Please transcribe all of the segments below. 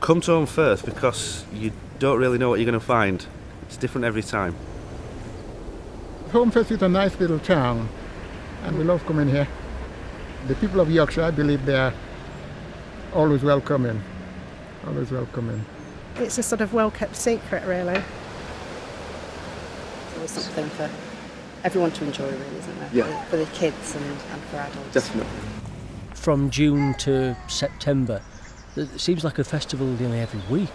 Come to Home Firth because you don't really know what you're going to find. It's different every time. Home Firth is a nice little town, and we love coming here. The people of Yorkshire, I believe they are always welcoming. Always welcoming. It's a sort of well-kept secret, really. It's something for everyone to enjoy, really, isn't it? Yeah. For the kids and for adults. Definitely. From June to September, it seems like a festival nearly every week.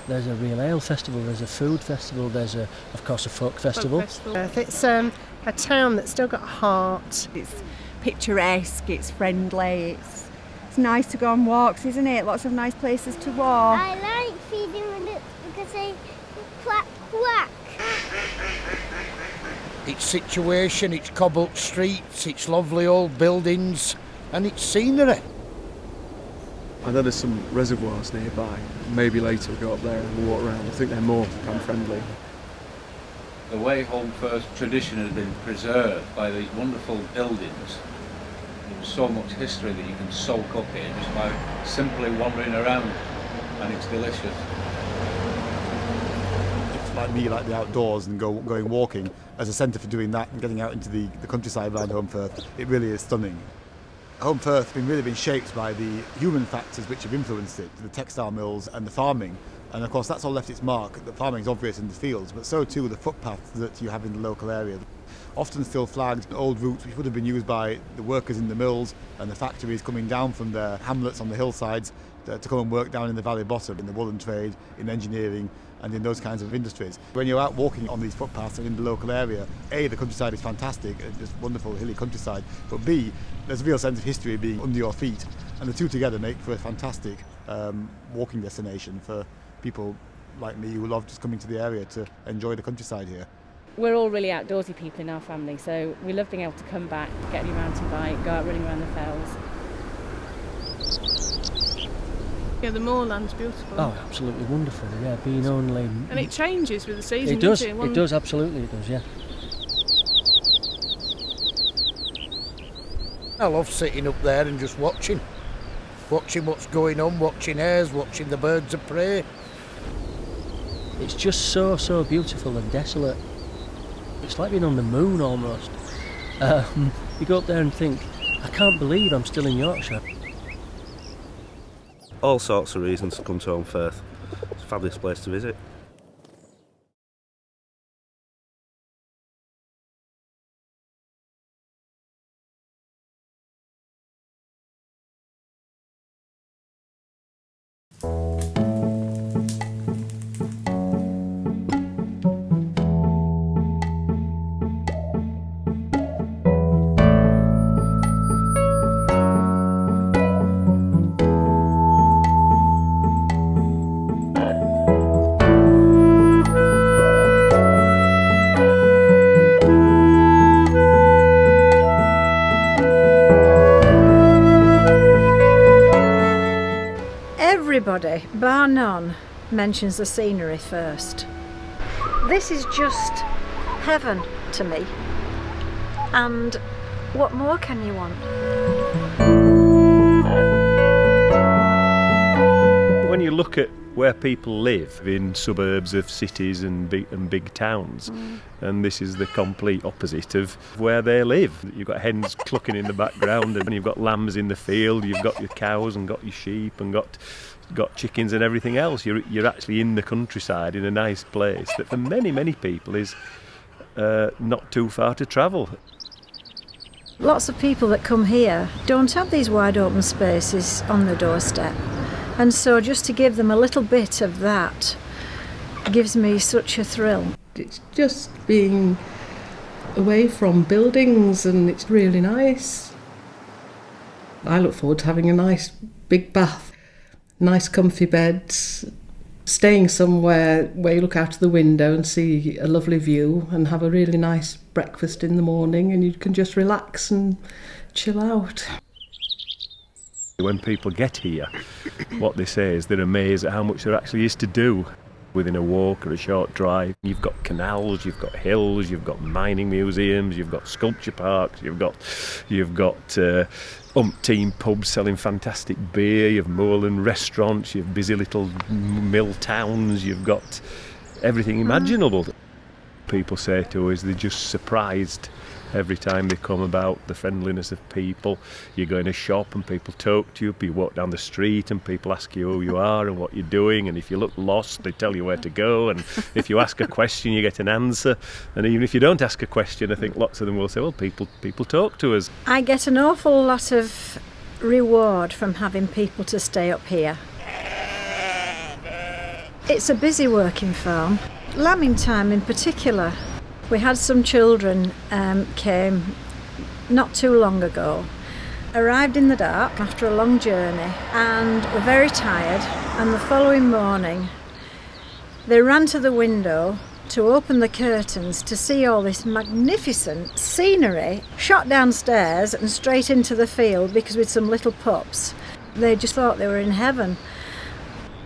There's a real ale festival, there's a food festival, there's of course a folk festival. It's a town that's still got a heart. It's picturesque, it's friendly, it's nice to go on walks, isn't it? Lots of nice places to walk. I like feeding the ducks because they quack quack. Its situation, its cobbled streets, its lovely old buildings and its scenery. I know there's some reservoirs nearby. Maybe later we'll go up there and we'll walk around. I think they're more fan-friendly. The way Home Firth tradition has been preserved by these wonderful buildings. There's so much history that you can soak up in just by simply wandering around, and it's delicious. It's like me, like the outdoors and going walking as a centre for doing that and getting out into the countryside around Home Firth. It really is stunning. Home Firth has really been shaped by the human factors which have influenced it, the textile mills and the farming. And of course that's all left its mark. The farming is obvious in the fields, but so too the footpaths that you have in the local area. Often still flagged old routes which would have been used by the workers in the mills and the factories coming down from their hamlets on the hillsides to come and work down in the valley bottom, in the woolen trade, in engineering and in those kinds of industries. When you're out walking on these footpaths and in the local area, A, the countryside is fantastic, just wonderful hilly countryside, but B, there's a real sense of history being under your feet, and the two together make for a fantastic walking destination for people like me who love just coming to the area to enjoy the countryside here. We're all really outdoorsy people in our family, so we love being able to come back, get on your mountain bike, go out running around the fells. Yeah, the moorland's beautiful. Oh, absolutely wonderful, yeah, being only... And it changes with the season, it does, doesn't it? It does, absolutely it does, yeah. I love sitting up there and just watching what's going on, watching hares, watching the birds of prey. It's just so beautiful and desolate. It's like being on the moon almost. You go up there and think, I can't believe I'm still in Yorkshire. All sorts of reasons to come to Home Firth. It's a fabulous place to visit. Everybody, bar none, mentions the scenery first. This is just heaven to me. And what more can you want? When you look at where people live in suburbs of cities and big towns, and this is the complete opposite of where they live. You've got hens clucking in the background, and you've got lambs in the field, you've got your cows and got your sheep and got chickens and everything else. You're actually in the countryside in a nice place that for many people is not too far to travel. Lots of people that come here don't have these wide open spaces on their doorstep. And so just to give them a little bit of that gives me such a thrill. It's just being away from buildings and it's really nice. I look forward to having a nice big bath, nice comfy beds, staying somewhere where you look out of the window and see a lovely view and have a really nice breakfast in the morning and you can just relax and chill out. When people get here, what they say is they're amazed at how much there actually is to do within a walk or a short drive. You've got canals, you've got hills, you've got mining museums, you've got sculpture parks, you've got umpteen pubs selling fantastic beer, you've moorland restaurants, you've busy little mill towns, you've got everything imaginable. People say to us they're just surprised every time they come about the friendliness of people. You go in a shop and people talk to you, you walk down the street and people ask you who you are and what you're doing, and if you look lost they tell you where to go, and if you ask a question you get an answer, and even if you don't ask a question I think lots of them will say, well, people talk to us. I get an awful lot of reward from having people to stay up here. It's a busy working farm. Lambing time in particular. We had some children came not too long ago, arrived in the dark after a long journey and were very tired, and the following morning they ran to the window to open the curtains to see all this magnificent scenery, shot downstairs and straight into the field because with some little pups. They just thought they were in heaven.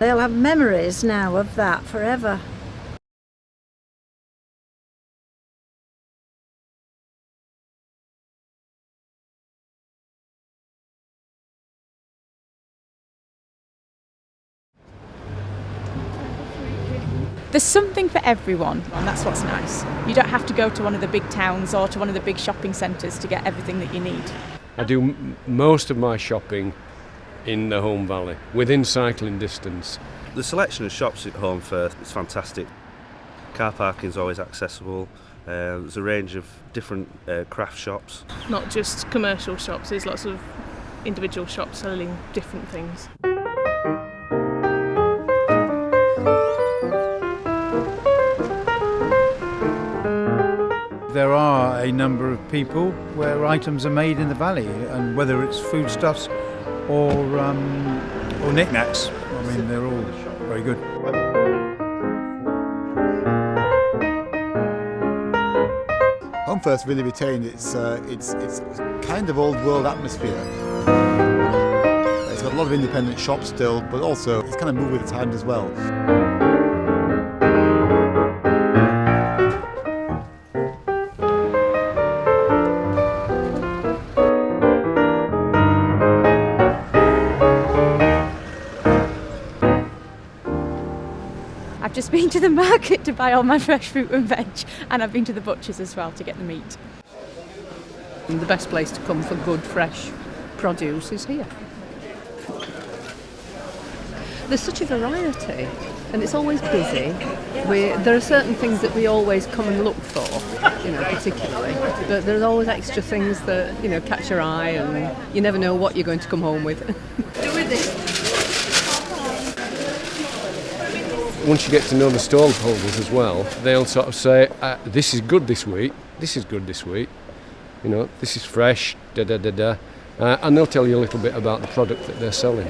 They'll have memories now of that forever. There's something for everyone, and that's what's nice. You don't have to go to one of the big towns or to one of the big shopping centres to get everything that you need. I do most of my shopping in the Home Valley, within cycling distance. The selection of shops at Home Firth is fantastic. Car parking is always accessible. There's a range of different craft shops. Not just commercial shops, there's lots of individual shops selling different things. There are a number of people where items are made in the valley, and whether it's foodstuffs or knickknacks, I mean they're all very good. Home Firth really retained its kind of old world atmosphere. It's got a lot of independent shops still, but also it's kind of moved with the times as well. I've just been to the market to buy all my fresh fruit and veg, and I've been to the butcher's as well to get the meat. The best place to come for good fresh produce is here. There's such a variety and it's always busy. There are certain things that we always come and look for, particularly, but there's always extra things that, catch your eye, and you never know what you're going to come home with. Once you get to know the stall holders as well, they'll sort of say, this is good this week, this is good this week, this is fresh, and they'll tell you a little bit about the product that they're selling.